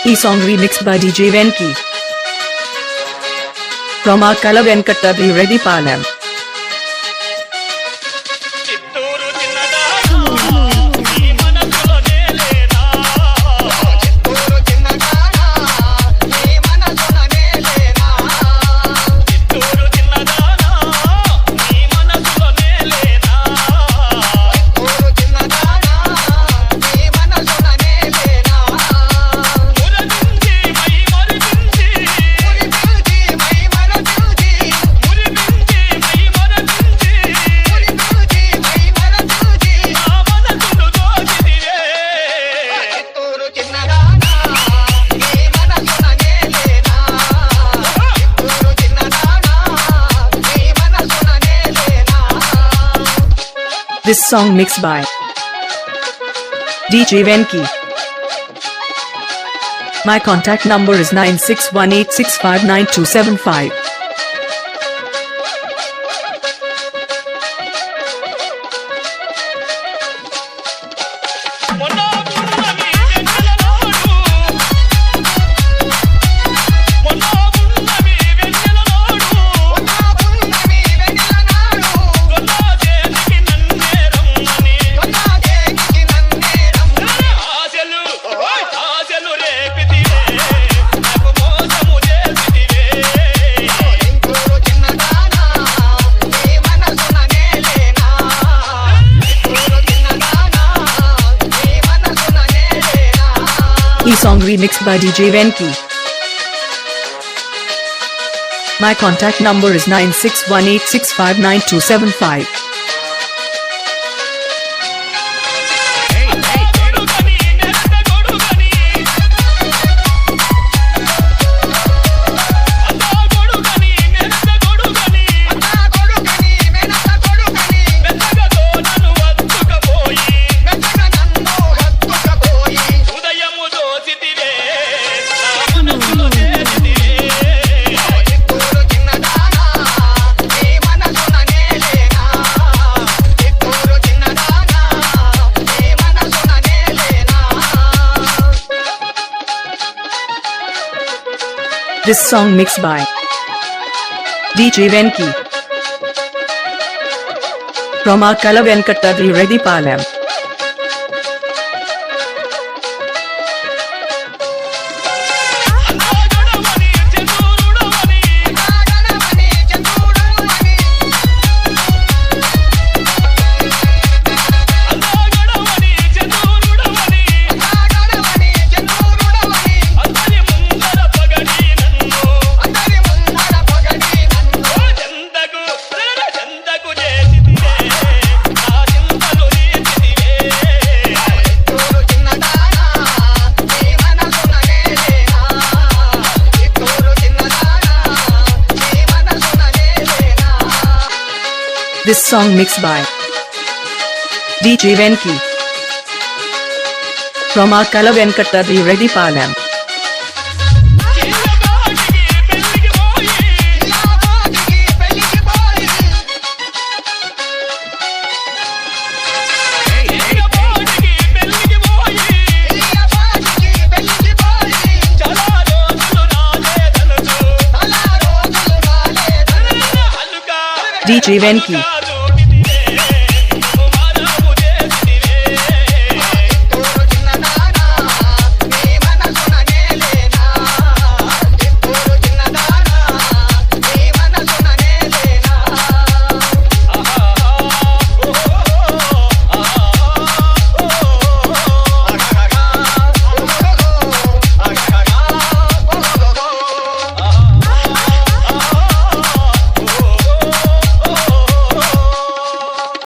E-song remixed by DJ Venki from Akkala Venkatadri Reddypalam. This song mixed by DJ Venki. My contact number is 9618659275. E-song remixed by DJ Venki. My contact number is 9618659275. This song mixed by DJ Venki from Akkala Venkatadri Reddypalam. This song mixed by DJ Venki from Akkala Venkatadri Reddypalam. DJ Venki.